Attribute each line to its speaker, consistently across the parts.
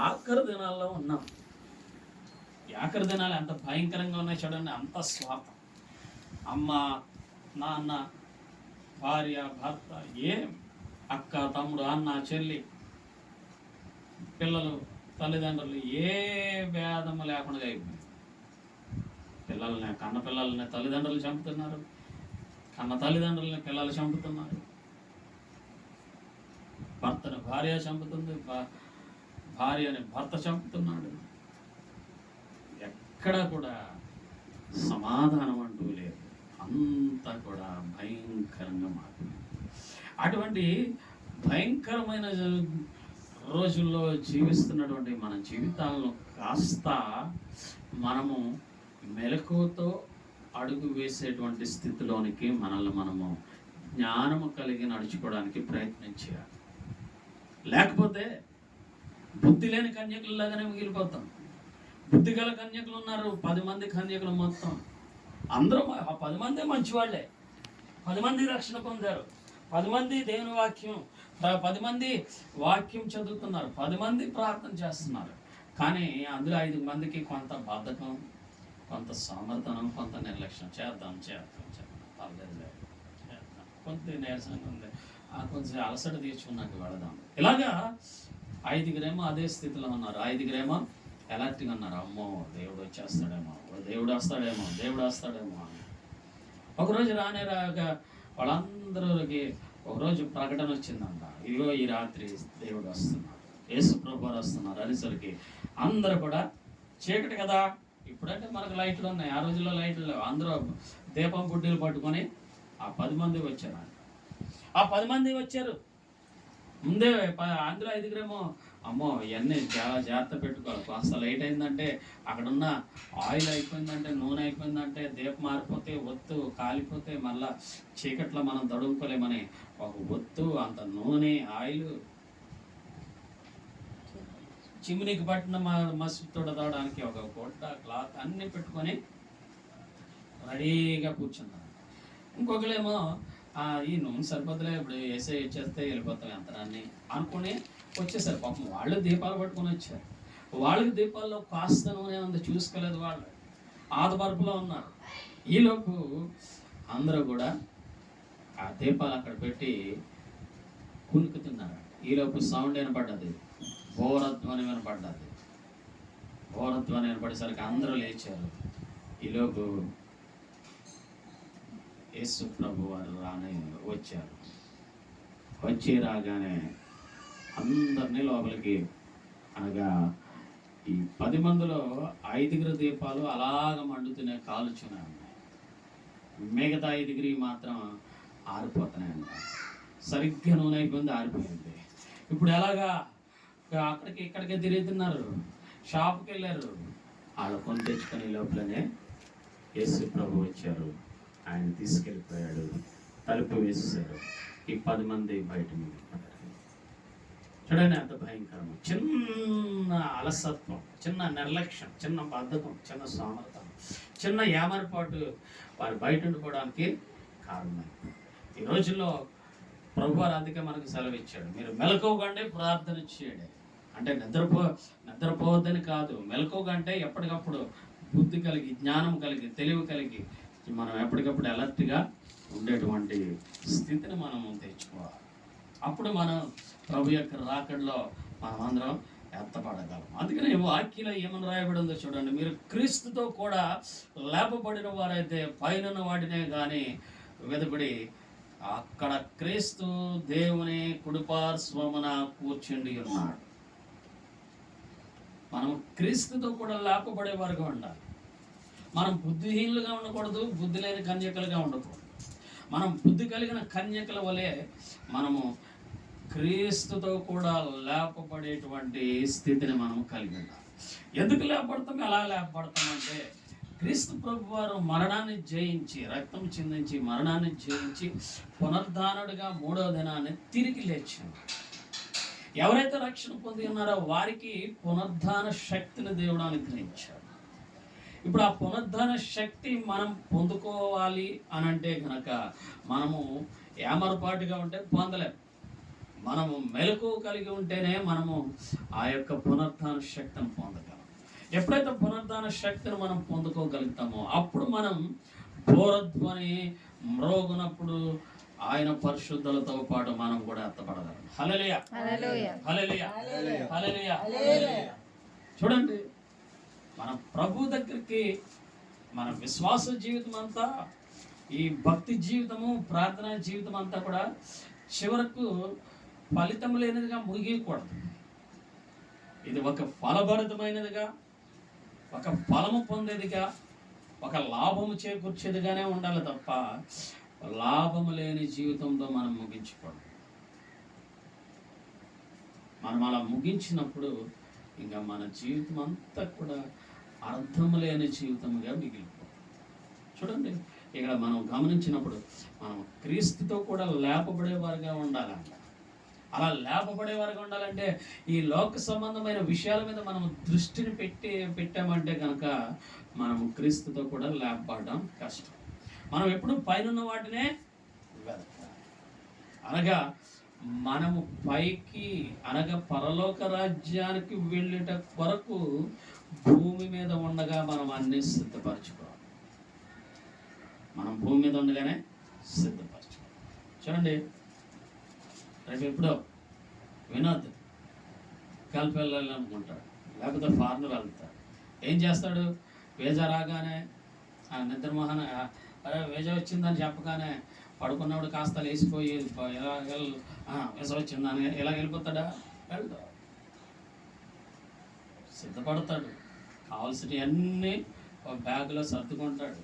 Speaker 1: ఆఖరి దినాల్లో ఉన్నాం. ఈ ఆఖరి దినాలు ఎంత భయంకరంగా ఉన్నాయి చూడండి. అంత స్వార్థం. అమ్మ, నాన్న, భార్య, భర్త, అక్క, తమ్ముడు, అన్న, చెల్లి, పిల్లలు, తల్లిదండ్రులు ఏ భేదము లేకుండా అయిపోయింది. కన్న పిల్లల్ని తల్లిదండ్రులు చంపుతున్నారు, కన్న తల్లిదండ్రులని పిల్లలు చంపుతున్నారు, భర్తను భార్య చంపుతుంది, భార్యని భర్త చంపుతున్నాడు. ఎక్కడ కూడా సమాధానం అంటూ లేదు. అంతా కూడా భయంకరంగా మారింది. అటువంటి భయంకరమైన రోజుల్లో జీవిస్తున్నటువంటి మన జీవితాలను కాస్త మనము మెలకువతో అడుగు వేసేటువంటి స్థితిలోనికి మనల్ని మనము జ్ఞానము కలిగి నడుచుకోవడానికి ప్రయత్నం చేయాలి. లేకపోతే బుద్ధి లేని కన్యకులలాగానే మిగిలిపోతాం. బుద్ధి గల కన్యకులు ఉన్నారు, 10 మంది కన్యకులు మొత్తం. అందరూ 10 మంది మంచివాళ్లే, 10 మంది రక్షణ పొందారు, 10 మంది దేవుని వాక్యం, 10 మంది వాక్యం చదువుతున్నారు, 10 మంది ప్రార్థన చేస్తున్నారు. కానీ అందులో 5 మందికి కొంత బద్ధకం, కొంత సమర్థనం, కొంత నిర్లక్ష్యం. చేద్దాం పర్లేదు, కొంత నీరసంగా ఉంది, కొంచెం అలసట తీర్చుకున్నాక వెళదాం. ఇలాగా 5 అదే స్థితిలో ఉన్నారు. 5 ఎలర్ట్గా ఉన్నారు. అమ్మో దేవుడు వచ్చేస్తాడేమో, దేవుడు వస్తాడేమో అని. ఒకరోజు రాగా వాళ్ళందరికి ఒకరోజు ప్రకటన వచ్చిందంట. ఇదిగో ఈ రాత్రి దేవుడు వస్తున్నాడు, యేసు ప్రభువారు వస్తున్నారు అనేసరికి అందరూ కూడా చీకటి కదా. ఇప్పుడంటే మనకు లైట్లు ఉన్నాయి, ఆ రోజుల్లో లైట్లు లేవు. అందరూ దీపం బుడ్డీలు పట్టుకొని ఆ 10 మంది వచ్చారు. ఆ 10 మంది వచ్చారు ముందే. అందులో 5 అమ్మో ఇవన్నీ చాలా జాగ్రత్త పెట్టుకోవాలి. కాస్త లేట్ అయిందంటే, అక్కడున్న ఆయిల్ అయిపోయిందంటే, నూనె అయిపోయిందంటే, దీపం మారిపోతే, ఒత్తు కాలిపోతే మళ్ళా చీకట్లో మనం తడుముకోలేమని ఒక ఒత్తు, అంత నూనె, ఆయిల్, చిమ్నీకి పట్టిన మసి తోడడానికి ఒక గుడ్డ, క్లాత్ అన్నీ పెట్టుకొని రెడీగా కూర్చున్నారు. ఇంకొకరేమో ఈ నూనె సరిపోతులే, ఇప్పుడు వేసే ఇచ్చేస్తే వెళ్ళిపోతాం యంత్రాన్ని అనుకుని వచ్చేసారు. పాపం వాళ్ళు దీపాలు పట్టుకొని వచ్చారు. వాళ్ళకి దీపాల్లో కాస్త నూనె ఉంది, చూసుకోలేదు. వాళ్ళు ఆదబరుపులో ఉన్నారు. ఈలోపు అందరూ కూడా ఆ దీపాలు అక్కడ పెట్టి కునుకుతున్నారు. ఈలోపు సౌండ్ వినపడ్డది, బోరధ్వని వినపడ్డది. బోరధ్వని వినపడేసరికి అందరూ లేచారు. ఈలోపు యేసు ప్రభు వారు వచ్చారు. వచ్చి రాగానే అందరినీ లోపలికి, అనగా ఈ 10 మందిలో 5 దీపాలు అలాగ మండుతూనే కాలుచునే ఉన్నాయి. మిగతా 5 మాత్రం ఆరిపోతున్నాయంట. సరిగ్గా నూనె అయిపోయింది, ఆరిపోయింది. ఇప్పుడు ఎలాగా అక్కడికి ఇక్కడికే తిరుగుతున్నారు, షాప్కి వెళ్ళారు. వాళ్ళు కొని తెచ్చుకొని లోపలనే యేసు ప్రభు వచ్చారు. ఆయన తీసుకెళ్ళిపోయాడు, తలుపు వేసేసారు. ఈ 10 మంది బయట మిగిలిపోయారు. చూడండి ఎంత భయంకరం. చిన్న అలసత్వం, చిన్న నిర్లక్ష్యం, చిన్న బద్ధకం, చిన్న సామర్థ్యం, చిన్న ఏమరపాటు వారు బయట ఉండిపోవడానికి కారణమైంది. ఈ రోజుల్లో ప్రభువారు అందుకే మనకు సెలవు ఇచ్చాడు, మీరు మెలకువగానే ప్రార్థన చేయండి. అంటే నిద్రపోవద్దని కాదు, మెలకువగంటే ఎప్పటికప్పుడు బుద్ధి కలిగి, జ్ఞానం కలిగి, తెలివి కలిగి మనం ఎప్పటికప్పుడు అలర్ట్గా ఉండేటువంటి స్థితిని మనము తెచ్చుకోవాలి. అప్పుడు మనం ప్రభు యొక్క రాకడలో మనం అందరం ఎత్తపడగలం. అందుకని వాక్యంలో ఏమని రాయబడి ఉందో చూడండి. మీరు క్రీస్తుతో కూడా లేపబడిన వారైతే పైన వాటినే కానీ వెదబడి అక్కడ క్రీస్తు దేవుని కుడిపార్శ్వమున కూర్చుండి ఉన్నాడు. మనం క్రీస్తుతో కూడా లేపబడేవారుగా ఉండాలి. మనం బుద్ధిహీనులుగా ఉండకూడదు, బుద్ధి లేని కన్యకలుగా ఉండకూడదు. మనం బుద్ధి కలిగిన కన్యకల వలె మనము క్రీస్తుతో కూడా లేపబడేటువంటి స్థితిని మనం కలిగి ఉండాలి. ఎందుకు లేపబడతాం, ఎలా లేపబడతామంటే క్రీస్తు ప్రభు వారు మరణాన్ని జయించి, రక్తం చిందించి, మరణాన్ని జయించి పునరుద్ధానుడిగా 3వ దినాన్ని తిరిగి లేచాడు. ఎవరైతే రక్షణ పొంది ఉన్నారో వారికి పునరుద్ధాన శక్తిని దేవుడు అనుగ్రహించాడు. ఇప్పుడు ఆ పునరుద్ధాన శక్తి మనం పొందుకోవాలి అని అంటే కనుక మనము ఏమరపాటుగా ఉంటే పొందలేము. మనము మెలకు కలిగి ఉంటేనే మనము ఆ యొక్క పునరుద్ధాన శక్తిని పొందగలం. ఎప్పుడైతే పునరుద్ధాన శక్తిని మనం పొందుకోగలుగుతామో అప్పుడు మనం బోరధ్వని మ్రోగునప్పుడు ఆయన పరిశుద్ధులతో పాటు మనం కూడా ఎత్తపడగలం. హల్లెలూయా, హల్లెలూయా, హల్లెలూయా. చూడండి, మన ప్రభు దగ్గరికి మన విశ్వాస జీవితం అంతా, ఈ భక్తి జీవితము, ప్రార్థనా జీవితం అంతా కూడా చివరకు ఫలితం లేనిదిగా ముగియకూడదు. ఇది ఒక ఫలభరితమైనదిగా, ఒక ఫలము పొందేదిగా, ఒక లాభము చేకూర్చేదిగానే ఉండాలి తప్ప లాభము లేని జీవితంతో మనం ముగించకూడదు. మనం అలా ముగించినప్పుడు ఇంకా మన జీవితం అంతా కూడా అర్థము లేని జీవితంగా మిగిలిపోతుంది. చూడండి, ఇక్కడ మనం గమనించినప్పుడు మనం క్రీస్తుతో కూడా లేపబడేవారుగా ఉండాలంట. అలా లేపబడేవారుగా ఉండాలంటే ఈ లోక సంబంధమైన విషయాల మీద మనం దృష్టిని పెట్టామంటే కనుక మనము క్రీస్తుతో కూడా లేపబడడం కష్టం. మనం ఎప్పుడు పైన వాటినే వెతకాలి. అనగా మనము పైకి, అనగా పరలోక రాజ్యానికి వెళ్ళేట కొరకు భూమి మీద ఉండగా మనం అన్ని సిద్ధపరచుకోవాలి. మనం భూమి మీద ఉండగానే సిద్ధపరచుకోవాలి. చూడండి, రేపు ఎప్పుడో వినోద్ కలిపి వెళ్ళాలనుకుంటాడు, లేకపోతే ఫారెన్ వెళ్తాడు. ఏం చేస్తాడు? వీజా రాగానే నిద్ర మొహన అరే వీజా వచ్చిందని చెప్పగానే పడుకున్నప్పుడు కాస్త లేచిపోయి వీజా వచ్చిందని ఎలా వెళ్ళిపోతాడా? వెళ్తా సిద్ధపడతాడు, కావాల్సినవన్నీ ఒక బ్యాగ్లో సర్దుకుంటాడు.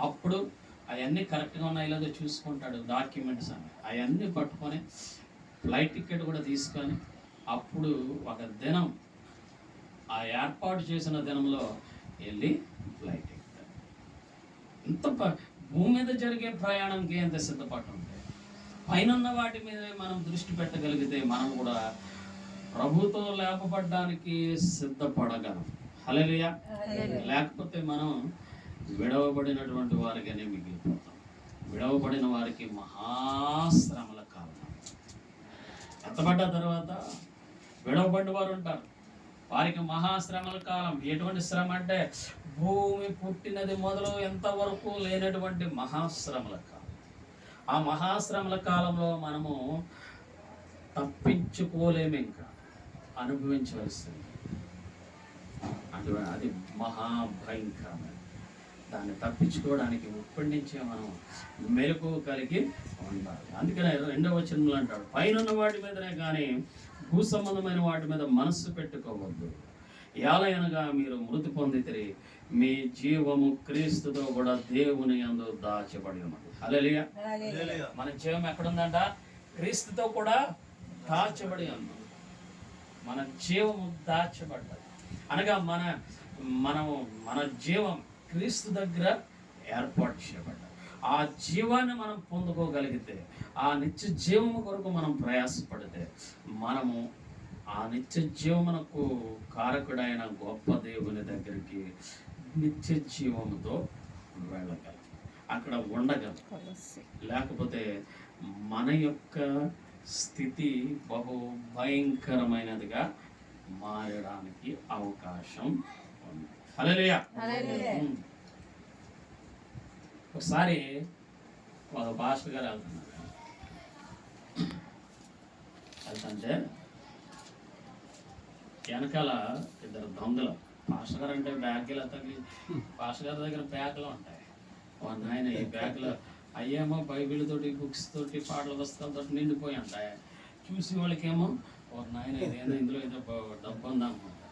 Speaker 1: అప్పుడు అవన్నీ కరెక్ట్గా ఉన్నాయో లేదో చూసుకుంటాడు, డాక్యుమెంట్స్ అని అవన్నీ పట్టుకొని ఫ్లైట్ టికెట్ కూడా తీసుకొని అప్పుడు ఒక దినం ఆ ఏర్పాటు చేసిన దినంలో వెళ్ళి ఫ్లైట్ ఎక్కుతాడు. ఇంత భూమి మీద జరిగే ప్రయాణంకి ఎంత సిద్ధపడి ఉంటే పైన వాటి మీద మనం దృష్టి పెట్టగలిగితే మనం కూడా ప్రభుతో లేపబడ్డానికి సిద్ధపడగలం. హల్లెలూయా. లేకపోతే మనం విడవబడినటువంటి వారిగానే మిగిలిపోతాం. విడవబడిన వారికి మహాశ్రమల కాలం. ఎత్తబడ్డ తర్వాత విడవబడిన వారు ఉంటారు, వారికి మహాశ్రమల కాలం. ఎటువంటి శ్రమ అంటే భూమి పుట్టినది మొదలు ఎంతవరకు లేనటువంటి మహాశ్రమల కాలం. ఆ మహాశ్రమల కాలంలో మనము తప్పించుకోలేము, ఇంకా అనుభవించవలసింది. అది మహాభయంకరమైన. దాన్ని తప్పించుకోవడానికి ఇప్పటి నుంచే మనం మెలకు కలిగి ఉండాలి. అందుకనే 2వ వచనంలో అంటాడు, పైన వాటి మీదనే కానీ భూ సంబంధమైన వాటి మీద మనస్సు పెట్టుకోవద్దు. ఎలాగనగా మీరు మృతి పొందితిరి, మీ జీవము క్రీస్తుతో కూడా దేవుని యందు దాచబడి ఉన్నది. హల్లెలూయా. మన జీవం ఎక్కడుందంట? క్రీస్తుతో కూడా దాచబడి ఉంది. మన జీవము దాచబడ్డది. అనగా మన జీవం క్రీస్తు దగ్గర ఏర్పాటు చేయబడ్డాం. ఆ జీవాన్ని మనం పొందుకోగలిగితే, ఆ నిత్య జీవము కొరకు మనం ప్రయాసపడితే మనము ఆ నిత్య జీవమునకు కారకుడైన గొప్ప దేవుని దగ్గరికి నిత్య జీవముతో వెళ్ళగలం, అక్కడ ఉండగలం. లేకపోతే మన యొక్క స్థితి బహు భయంకరమైనదిగా మారడానికి అవకాశం ఉంది. హల్లెలూయా. ఒకసారి ఒక పాస్టర్ గారు వెళ్తుంటే వెనకాల 2 దొంగలు, పాస్టర్ గారు అంటే బ్యాగ్లు తగిలి, పాస్టర్ గారి దగ్గర బ్యాగ్లు ఉంటాయి. ఆయన ఈ బ్యాగ్లో అయ్యేమో బైబిల్ తోటి, బుక్స్ తోటి, పాటల పుస్తకాలతో నిండిపోయి ఉంటాయి. చూసి వాళ్ళకేమో నాయన ఇదేదో ఇందులో ఏదో డబ్బు ఉందనుకుంటా,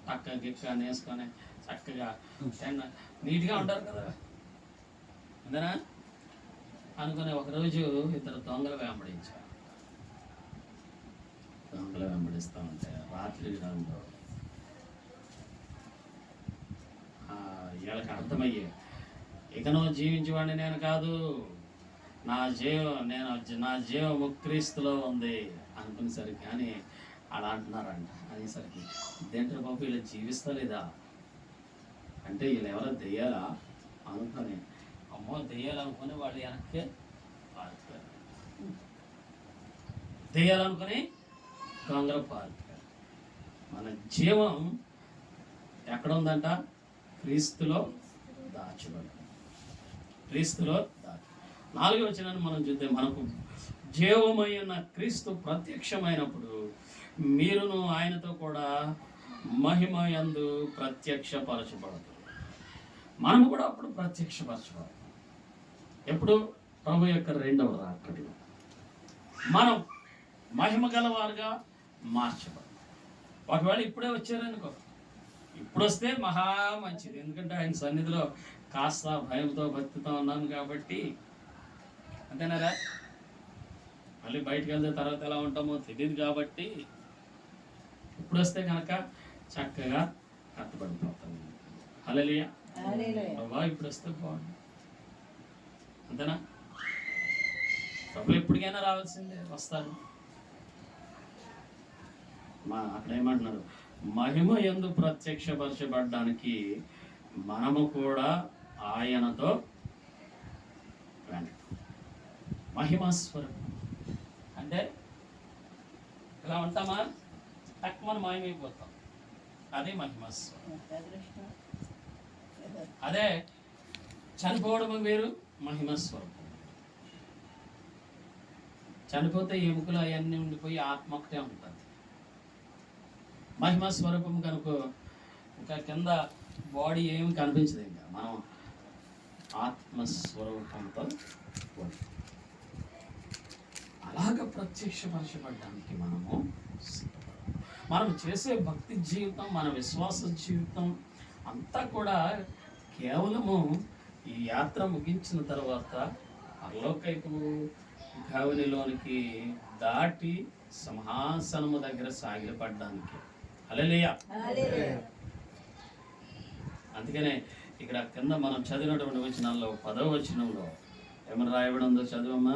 Speaker 1: టక్క గిక్క అని వేసుకొని చక్కగా నీట్గా ఉంటారు కదా, అంతేనా అనుకుని ఒకరోజు 2 దొంగలు వెంబడించారు. దొంగలు వెంబడిస్తూ ఉంటే రాత్రి కాలంలో వీళ్ళకి అర్థమయ్యే, ఇకనో జీవించేవాడిని నేను కాదు, నా జీవము క్రీస్తులో ఉంది అనుకునేసరికి అని అలా అంటున్నారంట. అనేసరికి దేంట్లో బాబు వీళ్ళు జీవిస్తలేదా అంటే వీళ్ళు ఎవరో దెయ్యాలా అనుకొని, అమ్మో దెయ్యాలనుకొని వాళ్ళు వెనక్కి పారిపోయారు. దెయ్యాలనుకుని గొంగర పారిపోయారు. మన జీవం ఎక్కడ ఉందంట? క్రీస్తులో దాచబడి. క్రీస్తులో దాచి 4వ వచనాన్ని మనం చూద్దాం. మనకు జీవమైన క్రీస్తు ప్రత్యక్షమైనప్పుడు మీరును ఆయనతో కూడా మహిమ యందు ప్రత్యక్షపరచబడతారు. మనము కూడా అప్పుడు ప్రత్యక్షపరచబడతాం. ఎప్పుడు? ప్రభు యొక్క 2వ రాకడలో మనం మహిమ గలవారుగా మార్చబడతాం. ఒకవేళ ఇప్పుడే వచ్చారనుకో, ఇప్పుడు వస్తే మహా మంచిది. ఎందుకంటే ఆయన సన్నిధిలో కాస్త భయంతో భక్తితో ఉన్నాను కాబట్టి. అంతేనారా? మళ్ళీ బయటకు వెళ్తే తర్వాత ఎలా ఉంటామో తెలియదు కాబట్టి ఇప్పుడు వస్తే కనుక చక్కగా కట్టబడిపోతాం. హల్లెలూయా. ప్రభా ఇప్పుడు వస్తే బాగుంది. అంతేనా? ప్రభు ఎప్పటికైనా రావాల్సిందే, వస్తాను. అక్కడ ఏమంటున్నారు? మహిమ యందు ప్రత్యక్షపరచబడ్డానికి మనము కూడా ఆయనతో మహిమాస్వరం. అంటే ఇలా ఉంటామా? తక్కువ మాయమైపోతాం. అదే మహిమాస్వరం. అదే చనిపోవడం వేరు, మహిమస్వరూపం. చనిపోతే ఎముకలు అవన్నీ ఉండిపోయి ఆత్మ ఒకటే ఉంటుంది. మహిమ స్వరూపం కనుక ఇంకా కింద బాడీ ఏమి కనిపించదు. ఇంకా మనం ఆత్మస్వరూపంతో అలాగ ప్రత్యక్షపరచబడడానికి మనం చేసే భక్తి జీవితం, మన విశ్వాస జీవితం అంతా కూడా కేవలము ఈ యాత్ర ముగించిన తర్వాత పరలోకైపు గవనిలోనికి దాటి సింహాసనము దగ్గర సాగిలపడడానికి. హల్లెలూయా. అందుకనే ఇక్కడ కింద మనం చదివినటువంటి వచనాల్లో 10వ వచనంలో ఏమని రాయబడి ఉందో చదువమ్మా.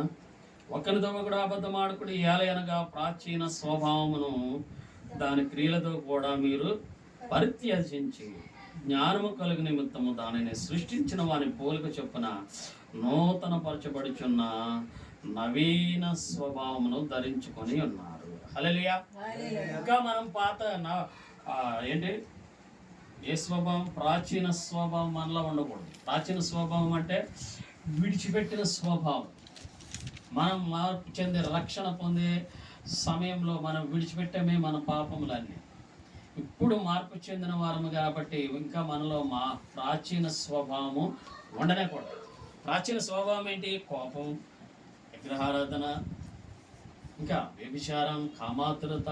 Speaker 1: ఒకరితో ఒకడు అబద్ధం ఆడుకుని ఏలయనగా ప్రాచీన స్వభావమును దాని క్రియలతో కూడా మీరు పరిత్యజించి జ్ఞానము కలుగు నిమిత్తము దానిని సృష్టించిన వాని పోలిక చొప్పున నూతన పరచబడుచున్న నవీన స్వభావమును ధరించుకొని ఉన్నారు. హల్లెలూయా. ఇంకా మనం పాత ఏంటి ఏ స్వభావం? ప్రాచీన స్వభావం మనలో ఉండకూడదు. ప్రాచీన స్వభావం అంటే విడిచిపెట్టిన స్వభావం. మనం మార్పు చెందే, రక్షణ పొందే సమయంలో మనం విడిచిపెట్టామే మన పాపములన్నీ. ఇప్పుడు మార్పు చెందిన వారము కాబట్టి ఇంకా మనలో ప్రాచీన స్వభావము ఉండనే కూడదు. ప్రాచీన స్వభావం ఏంటి? కోపం, విగ్రహారాధన, ఇంకా వ్యభిచారం, కామాతురత,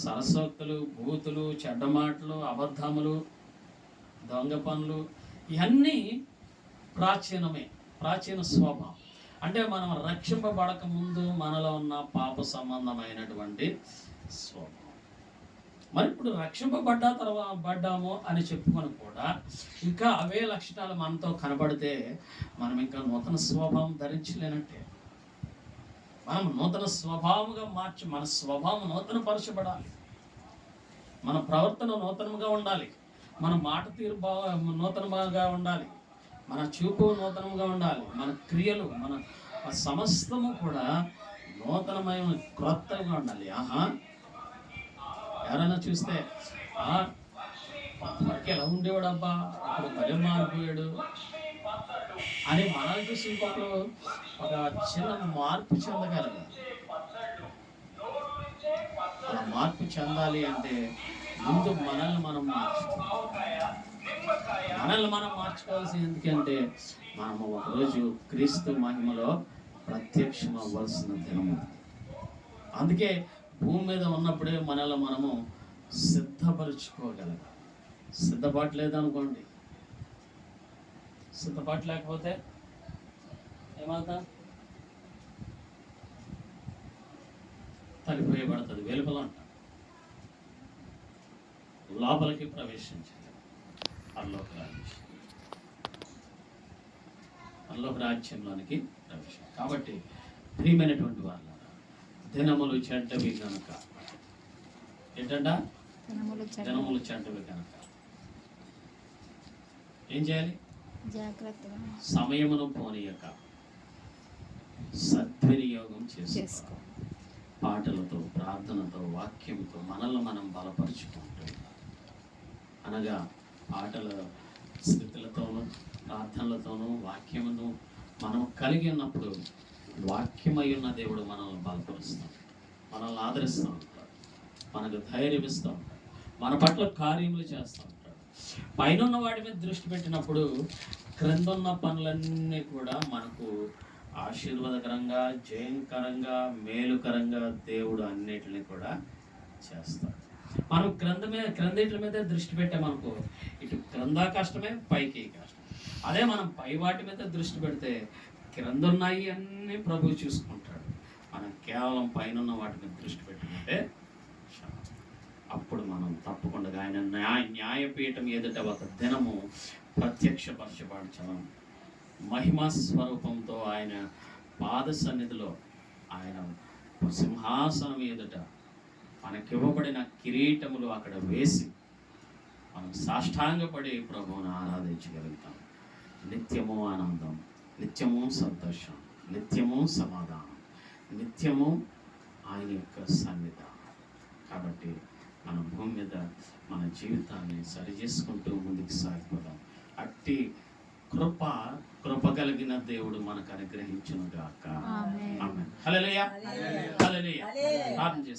Speaker 1: సరస్వక్తులు, బూతులు, చెడ్డ మాటలు, అబద్ధములు, దొంగ పనులు, ఇవన్నీ ప్రాచీనమే. ప్రాచీన స్వభావం అంటే మనం రక్షింపబడక ముందు మనలో ఉన్న పాప సంబంధమైనటువంటి స్వభావం. మరి ఇప్పుడు పడ్డాము అని చెప్పుకొని కూడా ఇంకా అవే లక్షణాలు మనతో కనబడితే మనం ఇంకా నూతన స్వభావం ధరించలేనట్టే. మనం నూతన స్వభావముగా మార్చి మన స్వభావం నూతన పరచబడాలి. మన ప్రవర్తన నూతనంగా ఉండాలి. మన మాట తీరు నూతనంగా ఉండాలి. మన చూపు నూతనంగా ఉండాలి. మన క్రియలు, మన సమస్తము కూడా నూతనమైన క్రొత్తగా ఉండాలి. ఎవరైనా చూస్తే మనకి ఎలా ఉండేవాడు అబ్బా, అప్పుడు భయం మారిపోయాడు అని మనల్ని చూసి ఇంకొకరు ఒక చిన్న మార్పు చెందగలరు. అలా మార్పు చెందాలి అంటే ముందు మనల్ని మనం మార్చుకోవాల్సింది. ఎందుకంటే మనము ఒకరోజు క్రీస్తు మహిమలో ప్రత్యక్షం అవ్వాల్సిన దినము. అందుకే భూమి మీద ఉన్నప్పుడే మనల్ని మనము సిద్ధపరచుకోగలం. సిద్ధపాటు లేదనుకోండి, సిద్ధపాటు లేకపోతే ఏమవుతా? తలిపోయబడుతుంది. వెలుపల అంట లోపలికి ప్రవేశించాలి. పరలోక రాజ్యంలోనికి ప్రవేశం. కాబట్టి ప్రియమైనటువంటి వాళ్ళ దినములు చెడ్డవి కనుక ఏంటంట? దినములు చెడ్డవి కనుక ఏం చేయాలి?
Speaker 2: జాగ్రత్తగా
Speaker 1: సమయమును పోనీయక సద్వినియోగం చేసుకో. పాటలతో, ప్రార్థనతో, వాక్యంతో మనల్ని మనం బలపరుచుకుంటూ, అనగా పాటల స్థితులతోనూ ప్రార్థనలతోనూ వాక్యమును మనం కలిగి ఉన్నప్పుడు వాక్యమై ఉన్న దేవుడు మనల్ని బలపరుస్తాం, మనల్ని ఆదరిస్తూ ఉంటాడు, మనకు ధైర్యం ఇస్తూ ఉంటాడు, మన పట్ల కార్యములు చేస్తూ ఉంటాడు. పైన ఉన్న వాటి మీద దృష్టి పెట్టినప్పుడు క్రింద ఉన్న పనులన్నీ కూడా మనకు ఆశీర్వాదకరంగా, జయంకరంగా, మేలుకరంగా దేవుడు అన్నిటిని కూడా చేస్తాడు. మనం క్రిందిటి మీద దృష్టి పెట్టామనుకో, ఇటు క్రింద కష్టమే, పైకి కష్టం. అదే మనం పై వాటి మీద దృష్టి పెడితే క్రింద ఉన్నాయి అన్నీ ప్రభువు చూసుకుంటాడు. మనం కేవలం పైన ఉన్న వాటి మీద దృష్టి పెట్టుకుంటే అప్పుడు మనం తప్పకుండా ఆయన న్యాయపీఠం ఎదుట ఒక దినము ప్రత్యక్షపరచబడచడం, మహిమా స్వరూపంతో ఆయన పాద సన్నిధిలో, ఆయన సింహాసనం ఎదుట మనకివ్వబడిన కిరీటములు అక్కడ వేసి మనం సాష్టాంగపడి ప్రభువును ఆరాధించగలుగుతాం. నిత్యము ఆనందం, నిత్యము సంతోషం, నిత్యము సమాధానం, నిత్యము ఆయన యొక్క సన్నిధానం. కాబట్టి మన భూమి మీద మన జీవితాన్ని సరిచేసుకుంటూ ముందుకు సాగిపోదాం. అట్టి కృప కలిగిన దేవుడు మనకు అనుగ్రహించును గాక. ఆమేన్. హల్లెలూయా. హల్లెలూయా. ప్రార్థన చేస్తాం.